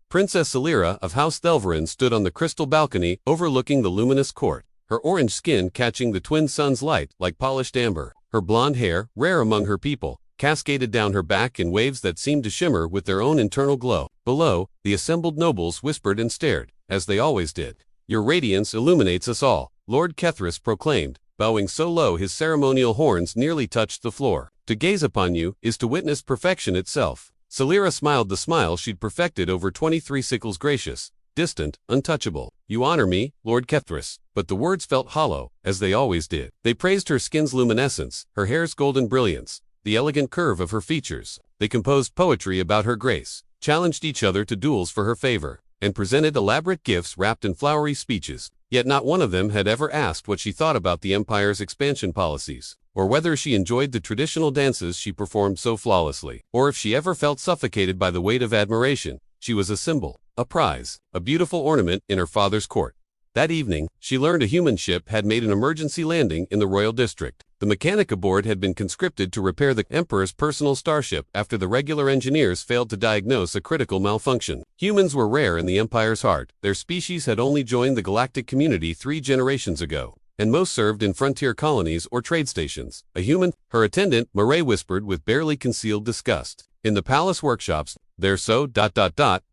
Princess Celira of House Thelverin stood on the crystal balcony overlooking the luminous court, her orange skin catching the twin sun's light like polished amber. Her blonde hair, rare among her people, cascaded down her back in waves that seemed to shimmer with their own internal glow. Below, the assembled nobles whispered and stared, as they always did. "Your radiance illuminates us all," Lord Kethris proclaimed, bowing so low his ceremonial horns nearly touched the floor. "To gaze upon you is to witness perfection itself." Celira smiled the smile she'd perfected over 23 sickles, gracious, distant, untouchable. "You honor me, Lord Kethris." But the words felt hollow, as they always did. They praised her skin's luminescence, her hair's golden brilliance, the elegant curve of her features. They composed poetry about her grace, challenged each other to duels for her favor, and presented elaborate gifts wrapped in flowery speeches. Yet not one of them had ever asked what she thought about the Empire's expansion policies, or whether she enjoyed the traditional dances she performed so flawlessly, or if she ever felt suffocated by the weight of admiration. She was a symbol, a prize, a beautiful ornament in her father's court. That evening, she learned a human ship had made an emergency landing in the royal district. The mechanic aboard had been conscripted to repair the Emperor's personal starship after the regular engineers failed to diagnose a critical malfunction. Humans were rare in the Empire's heart. Their species had only joined the galactic community 3 generations ago, and most served in frontier colonies or trade stations. "A human?" her attendant, Marae, whispered with barely concealed disgust. "In the palace workshops, they're so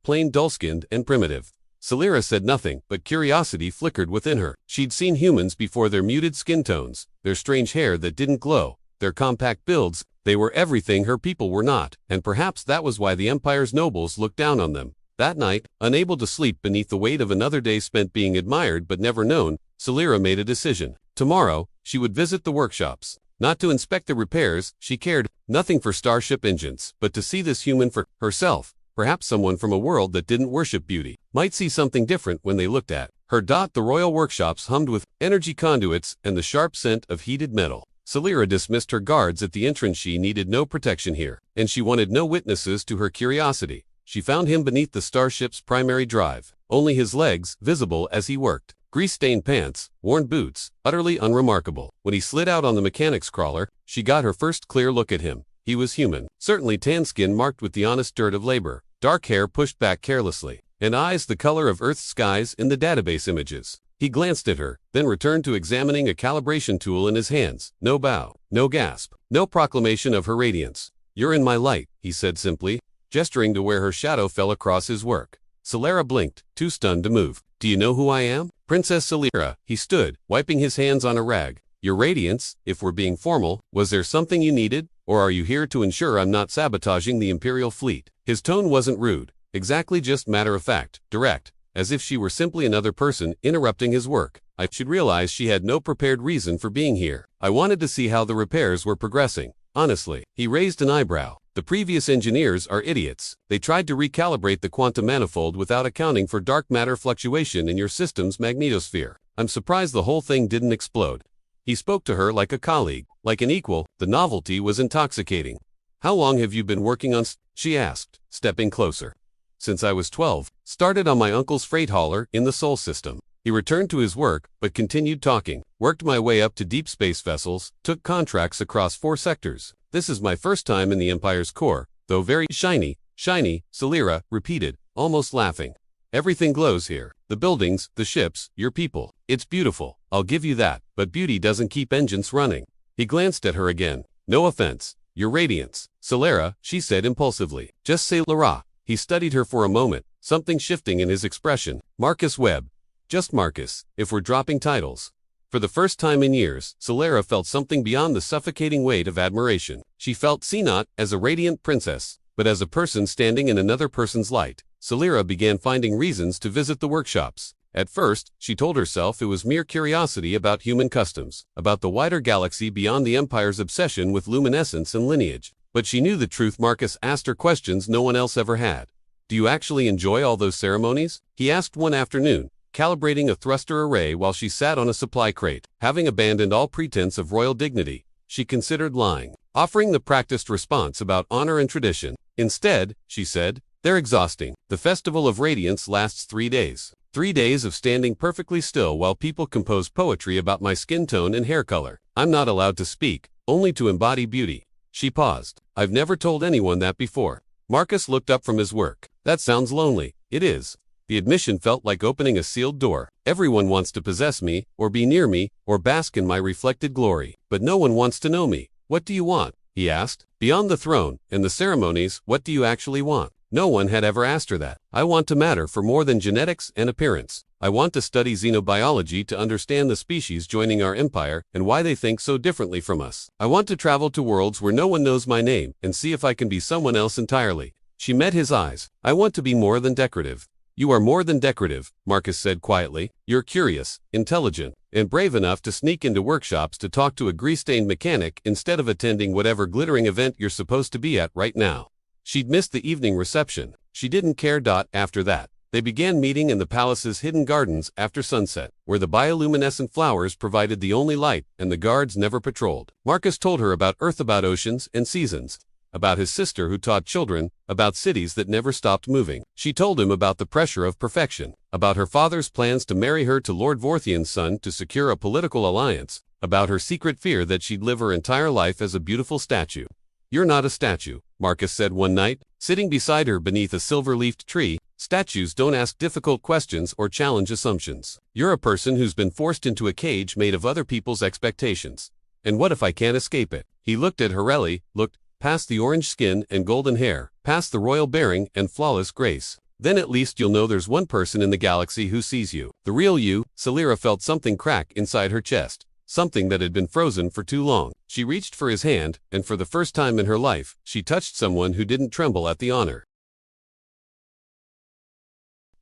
plain, dull-skinned, and primitive." Celira said nothing, but curiosity flickered within her. She'd seen humans before: their muted skin tones, their strange hair that didn't glow, their compact builds. They were everything her people were not, and perhaps that was why the Empire's nobles looked down on them. That night, unable to sleep beneath the weight of another day spent being admired but never known, Celira made a decision. Tomorrow, she would visit the workshops. Not to inspect the repairs, she cared nothing for starship engines, but to see this human for herself. Perhaps someone from a world that didn't worship beauty might see something different when they looked at her. The royal workshops hummed with energy conduits and the sharp scent of heated metal. Celira dismissed her guards at the entrance. She needed no protection here, and she wanted no witnesses to her curiosity. She found him beneath the starship's primary drive, only his legs visible as he worked. Grease-stained pants, worn boots, utterly unremarkable. When he slid out on the mechanic's crawler, she got her first clear look at him. He was human, certainly tan skin marked with the honest dirt of labor, dark hair pushed back carelessly, and eyes the color of Earth's skies in the database images. He glanced at her, then returned to examining a calibration tool in his hands. No bow, no gasp, no proclamation of her radiance. "You're in my light," he said simply, gesturing to where her shadow fell across his work. Celira blinked, too stunned to move. "Do you know who I am?" "Princess Celira." He stood, wiping his hands on a rag. "Your radiance, if we're being formal, was there something you needed? Or are you here to ensure I'm not sabotaging the Imperial fleet?" His tone wasn't rude, exactly, just matter-of-fact, direct, as if she were simply another person interrupting his work. "I should realize she had no prepared reason for being here. I wanted to see how the repairs were progressing, honestly." He raised an eyebrow. "The previous engineers are idiots. They tried to recalibrate the quantum manifold without accounting for dark matter fluctuation in your system's magnetosphere. I'm surprised the whole thing didn't explode." He spoke to her like a colleague, like an equal. The novelty was intoxicating. "How long have you been working on she asked, stepping closer. "Since I was 12. Started on my uncle's freight hauler in the Sol system." He returned to his work, but continued talking. "Worked my way up to deep space vessels, took contracts across 4 sectors. This is my first time in the Empire's core, though very shiny, Celira repeated, almost laughing. "Everything glows here. The buildings, the ships, your people. It's beautiful, I'll give you that, but beauty doesn't keep engines running." He glanced at her again. "No offense. Your radiance." "Celira," she said impulsively. "Just say Lara." He studied her for a moment, something shifting in his expression. "Marcus Webb." "Just Marcus, if we're dropping titles." For the first time in years, Celira felt something beyond the suffocating weight of admiration. She felt seen not as a radiant princess, but as a person standing in another person's light. Celira began finding reasons to visit the workshops. At first, she told herself it was mere curiosity about human customs, about the wider galaxy beyond the Empire's obsession with luminescence and lineage. But she knew the truth. Marcus asked her questions no one else ever had. "Do you actually enjoy all those ceremonies?" he asked one afternoon, calibrating a thruster array while she sat on a supply crate. Having abandoned all pretense of royal dignity, she considered lying, offering the practiced response about honor and tradition. Instead, she said, "They're exhausting. The Festival of Radiance lasts 3 days. 3 days of standing perfectly still while people compose poetry about my skin tone and hair color. I'm not allowed to speak, only to embody beauty." She paused. "I've never told anyone that before." Marcus looked up from his work. "That sounds lonely." It is. The admission felt like opening a sealed door. Everyone wants to possess me, or be near me, or bask in my reflected glory. But no one wants to know me. What do you want? He asked. Beyond the throne and the ceremonies, what do you actually want? No one had ever asked her that. I want to matter for more than genetics and appearance. I want to study xenobiology to understand the species joining our empire and why they think so differently from us. I want to travel to worlds where no one knows my name and see if I can be someone else entirely. She met his eyes. I want to be more than decorative. You are more than decorative, Marcus said quietly. You're curious, intelligent, and brave enough to sneak into workshops to talk to a grease-stained mechanic instead of attending whatever glittering event you're supposed to be at right now. She'd missed the evening reception. She didn't care. After that, they began meeting in the palace's hidden gardens after sunset, where the bioluminescent flowers provided the only light and the guards never patrolled. Marcus told her about Earth, about oceans and seasons, about his sister who taught children, about cities that never stopped moving. She told him about the pressure of perfection, about her father's plans to marry her to Lord Vorthian's son to secure a political alliance, about her secret fear that she'd live her entire life as a beautiful statue. You're not a statue, Marcus said one night, sitting beside her beneath a silver-leafed tree. Statues don't ask difficult questions or challenge assumptions. You're a person who's been forced into a cage made of other people's expectations. And what if I can't escape it? He looked at Horelli, looked past the orange skin and golden hair, past the royal bearing and flawless grace. Then at least you'll know there's one person in the galaxy who sees you. The real you. Celera felt something crack inside her chest. Something that had been frozen for too long. She reached for his hand, and for the first time in her life, she touched someone who didn't tremble at the honor.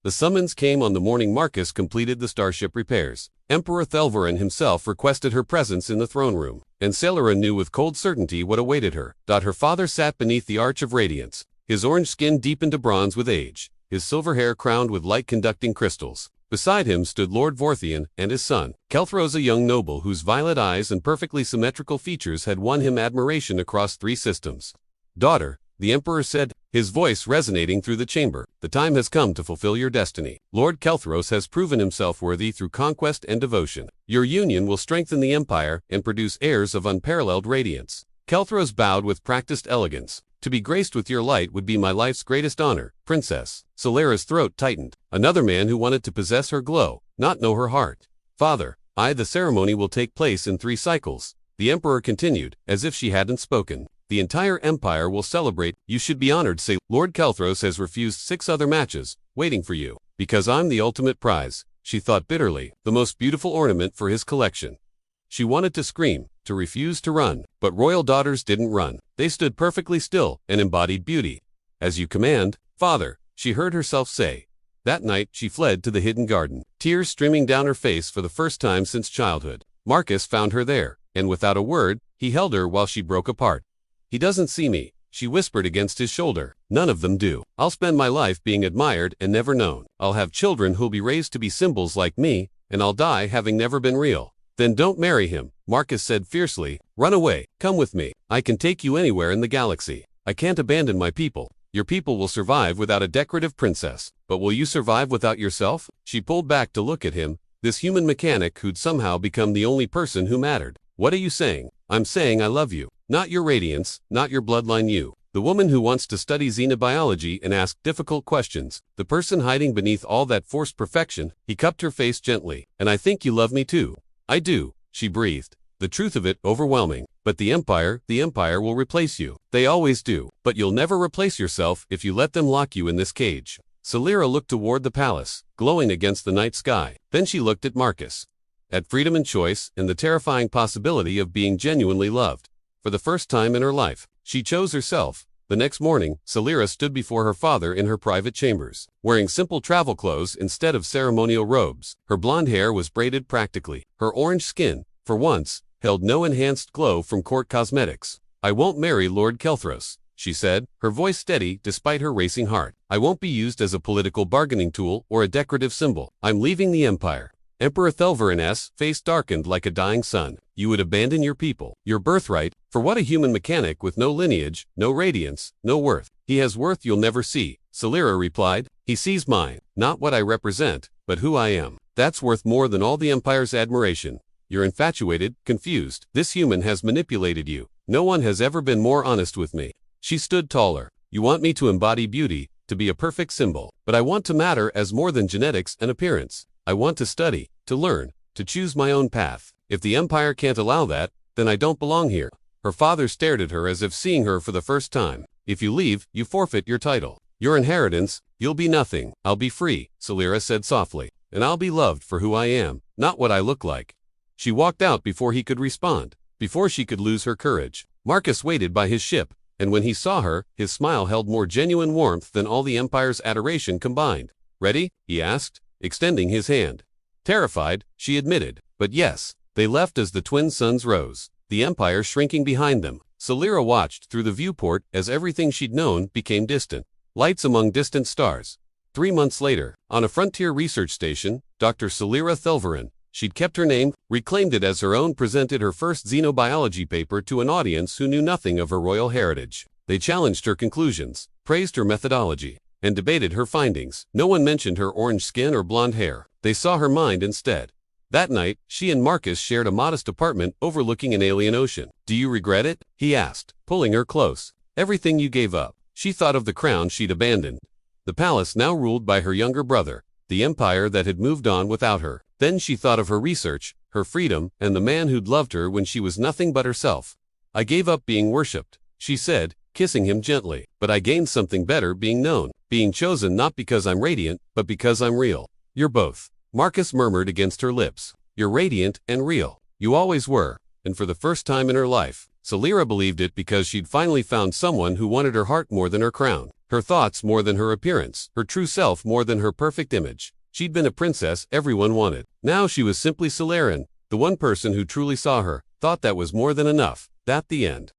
The summons came on the morning Marcus completed the starship repairs. Emperor Thelvarin himself requested her presence in the throne room, and Celera knew with cold certainty what awaited her. Her father sat beneath the arch of radiance, his orange skin deepened to bronze with age, his silver hair crowned with light-conducting crystals. Beside him stood Lord Vorthian and his son, Kelthros, a young noble whose violet eyes and perfectly symmetrical features had won him admiration across 3 systems. Daughter, the Emperor said, his voice resonating through the chamber, the time has come to fulfill your destiny. Lord Kelthros has proven himself worthy through conquest and devotion. Your union will strengthen the Empire and produce heirs of unparalleled radiance. Kelthros bowed with practiced elegance. To be graced with your light would be my life's greatest honor, Princess. Celera's throat tightened. Another man who wanted to possess her glow, not know her heart. Father, the ceremony will take place in 3 cycles. The Emperor continued, as if she hadn't spoken. The entire Empire will celebrate. You should be honored. Say, Lord Kelthros has refused 6 other matches, waiting for you. Because I'm the ultimate prize, she thought bitterly, the most beautiful ornament for his collection. She wanted to scream, to refuse to run, but royal daughters didn't run. They stood perfectly still and embodied beauty. As you command, Father, she heard herself say. That night, she fled to the hidden garden, tears streaming down her face for the first time since childhood. Marcus found her there, and without a word, he held her while she broke apart. He doesn't see me, she whispered against his shoulder. None of them do. I'll spend my life being admired and never known. I'll have children who'll be raised to be symbols like me, and I'll die having never been real. Then don't marry him, Marcus said fiercely. Run away. Come with me. I can take you anywhere in the galaxy. I can't abandon my people. Your people will survive without a decorative princess. But will you survive without yourself? She pulled back to look at him, this human mechanic who'd somehow become the only person who mattered. What are you saying? I'm saying I love you. Not your radiance, not your bloodline you. The woman who wants to study xenobiology and ask difficult questions. The person hiding beneath all that forced perfection. He cupped her face gently. And I think you love me too. I do, she breathed. The truth of it, overwhelming. But the Empire will replace you. They always do. But you'll never replace yourself if you let them lock you in this cage. Celera looked toward the palace, glowing against the night sky. Then she looked at Marcus. At freedom and choice, and the terrifying possibility of being genuinely loved. For the first time in her life, she chose herself. The next morning, Celera stood before her father in her private chambers, wearing simple travel clothes instead of ceremonial robes. Her blonde hair was braided practically. Her orange skin, for once, held no enhanced glow from court cosmetics. I won't marry Lord Kelthros, she said, her voice steady despite her racing heart. I won't be used as a political bargaining tool or a decorative symbol. I'm leaving the Empire. Emperor Thelvarin's face darkened like a dying sun. You would abandon your people, your birthright, for what? A human mechanic with no lineage, no radiance, no worth. He has worth you'll never see, Celera replied. He sees mine, not what I represent, but who I am. That's worth more than all the Empire's admiration. You're infatuated, confused. This human has manipulated you. No one has ever been more honest with me. She stood taller. You want me to embody beauty, to be a perfect symbol. But I want to matter as more than genetics and appearance. I want to study, to learn, to choose my own path. If the Empire can't allow that, then I don't belong here. Her father stared at her as if seeing her for the first time. If you leave, you forfeit your title. Your inheritance, you'll be nothing. I'll be free, Salira said softly. And I'll be loved for who I am, not what I look like. She walked out before he could respond, before she could lose her courage. Marcus waited by his ship, and when he saw her, his smile held more genuine warmth than all the Empire's adoration combined. Ready? He asked, extending his hand. Terrified, she admitted, but yes. They left as the twin suns rose, the Empire shrinking behind them. Salira watched through the viewport as everything she'd known became distant. Lights among distant stars. 3 months later, on a frontier research station, Dr. Salira Thelverin, she'd kept her name, reclaimed it as her own, presented her first xenobiology paper to an audience who knew nothing of her royal heritage. They challenged her conclusions, praised her methodology, and debated her findings. No one mentioned her orange skin or blonde hair. They saw her mind instead. That night, she and Marcus shared a modest apartment overlooking an alien ocean. Do you regret it? He asked, pulling her close. Everything you gave up. She thought of the crown she'd abandoned. The palace now ruled by her younger brother, the empire that had moved on without her. Then she thought of her research, her freedom, and the man who'd loved her when she was nothing but herself. I gave up being worshipped, she said, kissing him gently. But I gained something better, being known, being chosen not because I'm radiant, but because I'm real. You're both. Marcus murmured against her lips. You're radiant and real. You always were. And for the first time in her life, Salira believed it because she'd finally found someone who wanted her heart more than her crown, her thoughts more than her appearance, her true self more than her perfect image. She'd been a princess everyone wanted. Now she was simply Saliran, the one person who truly saw her, thought that was more than enough. That the end.